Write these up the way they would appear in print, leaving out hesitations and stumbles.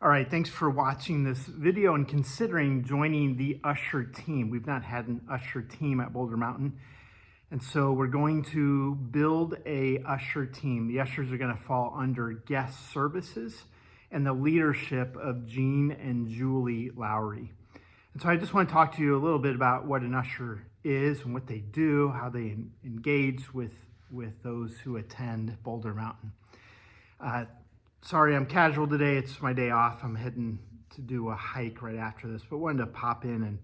All right, thanks for watching this video and considering joining the Usher team. We've not had an Usher team at Boulder Mountain, and so we're going to build a Usher team. The Ushers are going to fall under guest services and the leadership of Gene and Julie Lowry. And so I just want to talk to you a little bit about what an Usher is and what they do, how they engage with those who attend Boulder Mountain. Sorry, I'm casual today. It's my day off. I'm heading to do a hike right after this, but wanted to pop in,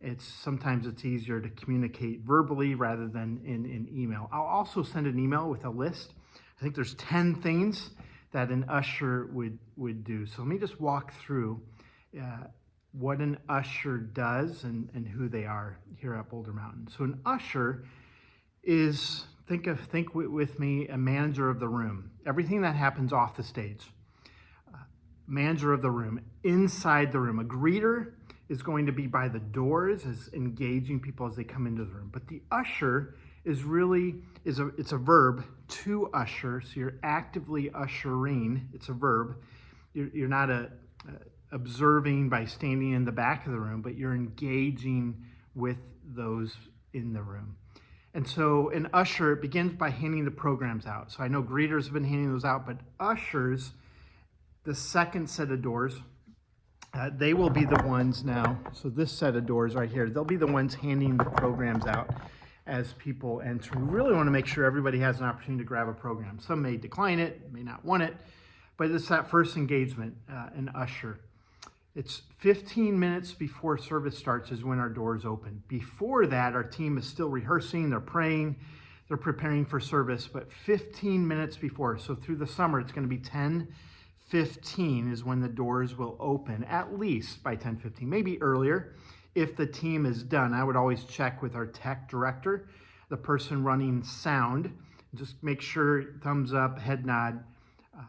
and sometimes it's easier to communicate verbally rather than in email. I'll also send an email with a list. I think there's 10 things that an usher would do. So let me just walk through what an usher does and who they are here at Boulder Mountain. So an usher is, think with me, a manager of the room. Everything that happens off the stage. Manager of the room, inside the room. A greeter is going to be by the doors, is engaging people as they come into the room. But the usher is really, it's a verb, to usher. So you're actively ushering. It's a verb. You're not observing by standing in the back of the room, but you're engaging with those in the room. And so an usher begins by handing the programs out. So I know greeters have been handing those out, but ushers, the second set of doors, they will be the ones now. So this set of doors right here, they'll be the ones handing the programs out as people enter. We really want to make sure everybody has an opportunity to grab a program. Some may decline it, may not want it, but it's that first engagement, an usher. It's 15 minutes before service starts is when our doors open. Before that, our team is still rehearsing, they're praying, they're preparing for service, but 15 minutes before, so through the summer, it's going to be 10:15 is when the doors will open, at least by 10:15, maybe earlier. If the team is done, I would always check with our tech director, the person running sound, just make sure, thumbs up, head nod,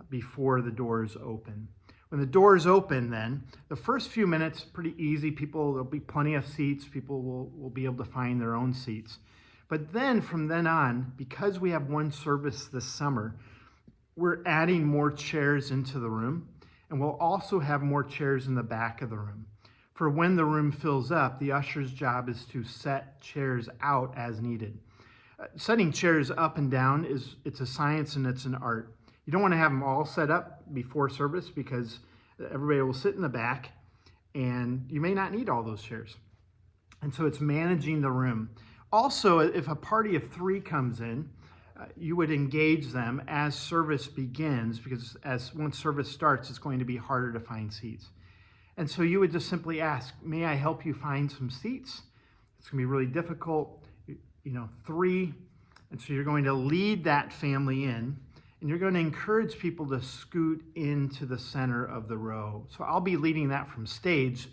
before the doors open. When the doors open then, the first few minutes, pretty easy. There'll be plenty of seats. People will be able to find their own seats. But then from then on, because we have one service this summer, we're adding more chairs into the room, and we'll also have more chairs in the back of the room. For when the room fills up, the usher's job is to set chairs out as needed. Setting chairs up and down it's a science and it's an art. You don't want to have them all set up before service because everybody will sit in the back and you may not need all those chairs. And so it's managing the room. Also, if a party of 3 comes in, you would engage them as service begins because once service starts, it's going to be harder to find seats. And so you would just simply ask, may I help you find some seats? It's going to be really difficult, 3. And so you're going to lead that family in. And you're going to encourage people to scoot into the center of the row. So I'll be leading that from stage,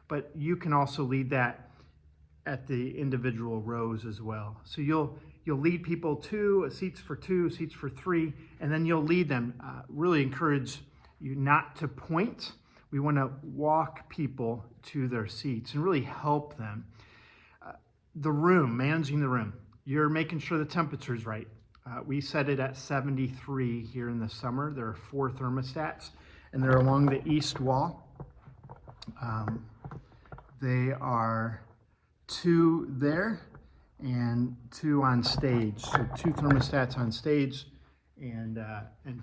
but you can also lead that at the individual rows as well. So you'll lead people to seats for 2, seats for 3, and then you'll lead them. Really encourage you not to point. We want to walk people to their seats and really help them. The room, managing the room. You're making sure the temperature's right. We set it at 73 here in the summer. There are 4 thermostats, and they're along the east wall. They are 2 there and 2 on stage. So 2 thermostats on stage and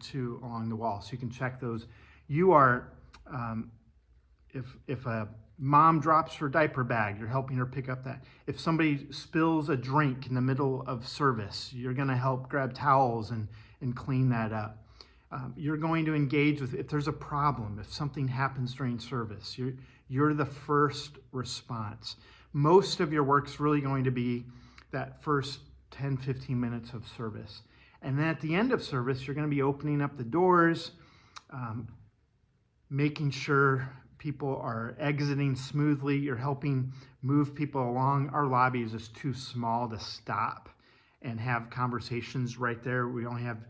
2 along the wall. So you can check those. You are, if a mom drops her diaper bag, you're helping her pick up that. If somebody spills a drink in the middle of service, you're going to help grab towels and clean that up. You're going to engage with, if there's a problem, if something happens during service, you're the first response. Most of your work's really going to be that first 10, 15 minutes of service. And then at the end of service, you're going to be opening up the doors, making sure people are exiting smoothly. You're helping move people along. Our lobby is just too small to stop and have conversations right there. We only have,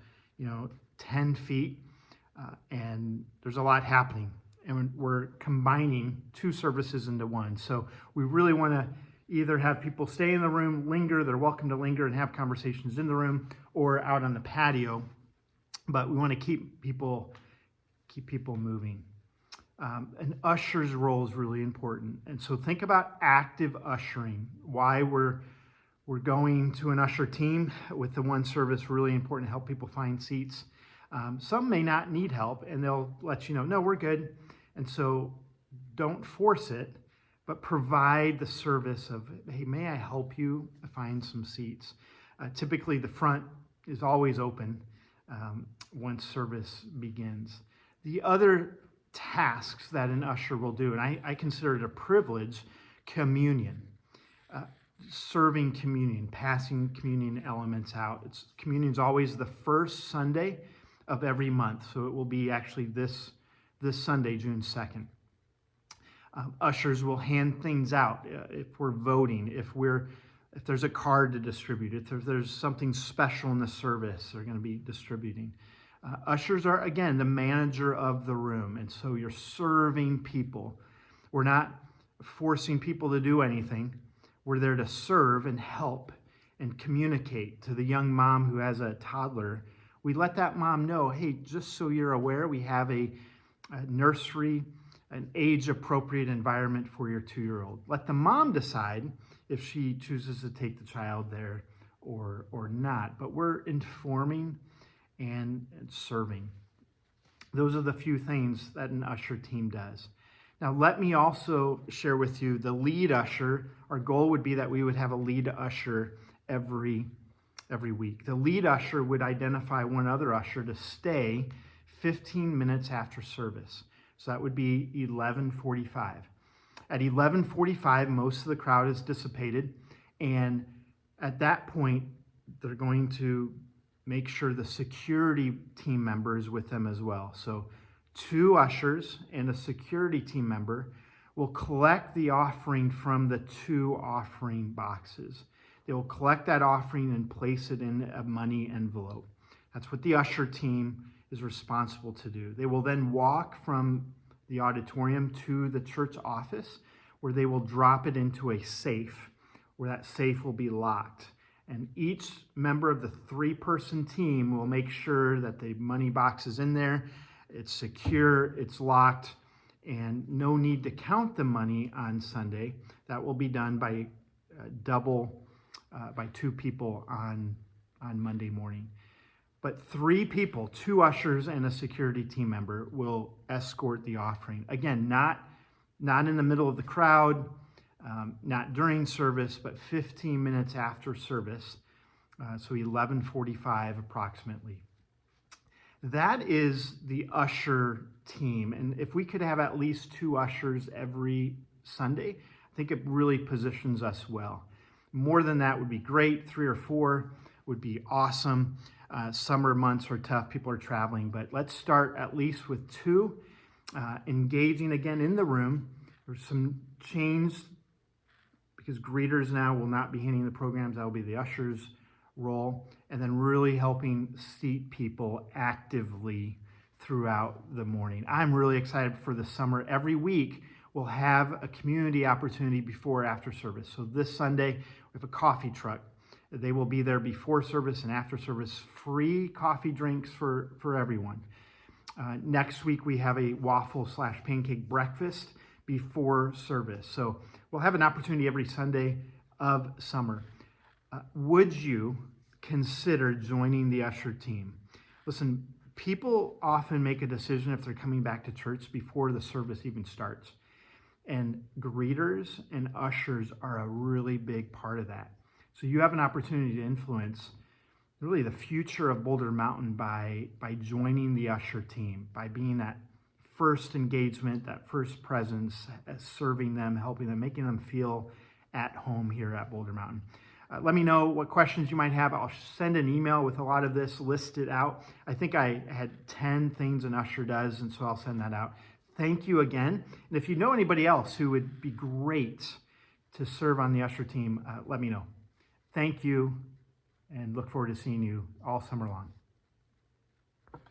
10 feet, and there's a lot happening. And we're combining 2 services into one. So we really want to either have people stay in the room, linger, they're welcome to linger and have conversations in the room or out on the patio. But we want to keep people moving. An usher's role is really important. And so think about active ushering, why we're going to an usher team with the one service, really important to help people find seats. Some may not need help and they'll let you know, no, we're good. And so don't force it, but provide the service of, hey, may I help you find some seats? Typically the front is always open once service begins. The other tasks that an usher will do, and I consider it a privilege, communion. Serving communion, passing communion elements out. Communion's always the first Sunday of every month, so it will be actually this Sunday, June 2nd. Ushers will hand things out if we're voting, if there's a card to distribute, if there's something special in the service, they're going to be distributing. Ushers are, again, the manager of the room, and so you're serving people. We're not forcing people to do anything. We're there to serve and help and communicate to the young mom who has a toddler. We let that mom know, hey, just so you're aware, we have a nursery, an age-appropriate environment for your 2-year-old. Let the mom decide if she chooses to take the child there or not. But we're informing and serving. Those are the few things that an usher team does. Now, let me also share with you the lead usher. Our goal would be that we would have a lead usher every week. The lead usher would identify one other usher to stay 15 minutes after service. So that would be 11:45. At 11:45, most of the crowd is dissipated, and at that point, they're going to make sure the security team member is with them as well. So 2 ushers and a security team member will collect the offering from the 2 offering boxes. They will collect that offering and place it in a money envelope. That's what the usher team is responsible to do. They will then walk from the auditorium to the church office where they will drop it into a safe, where that safe will be locked. And each member of the 3-person team will make sure that the money box is in there, it's secure, it's locked, and no need to count the money on Sunday. That will be done by by 2 people on Monday morning. But 3 people, 2 ushers and a security team member, will escort the offering. Again, not in the middle of the crowd, not during service, but 15 minutes after service, so 11:45 approximately. That is the usher team, and if we could have at least 2 ushers every Sunday, I think it really positions us well. More than that would be great. 3 or 4 would be awesome. Summer months are tough, people are traveling, but let's start at least with 2, engaging again in the room. There's some change because greeters now will not be handing the programs, that will be the ushers' role, and then really helping seat people actively throughout the morning. I'm really excited for the summer. Every week we'll have a community opportunity before or after service. So this Sunday we have a coffee truck. They will be there before service and after service, free coffee drinks for everyone. Next week we have a waffle/pancake breakfast before service. So we'll have an opportunity every Sunday of summer. Would you consider joining the usher team? Listen, people often make a decision if they're coming back to church before the service even starts. And greeters and ushers are a really big part of that. So you have an opportunity to influence really the future of Boulder Mountain by joining the usher team, by being that first engagement, that first presence, serving them, helping them, making them feel at home here at Boulder Mountain. Let me know what questions you might have. I'll send an email with a lot of this listed out. I think I had 10 things an usher does, and so I'll send that out. Thank you again. And if you know anybody else who would be great to serve on the usher team, let me know. Thank you, and look forward to seeing you all summer long.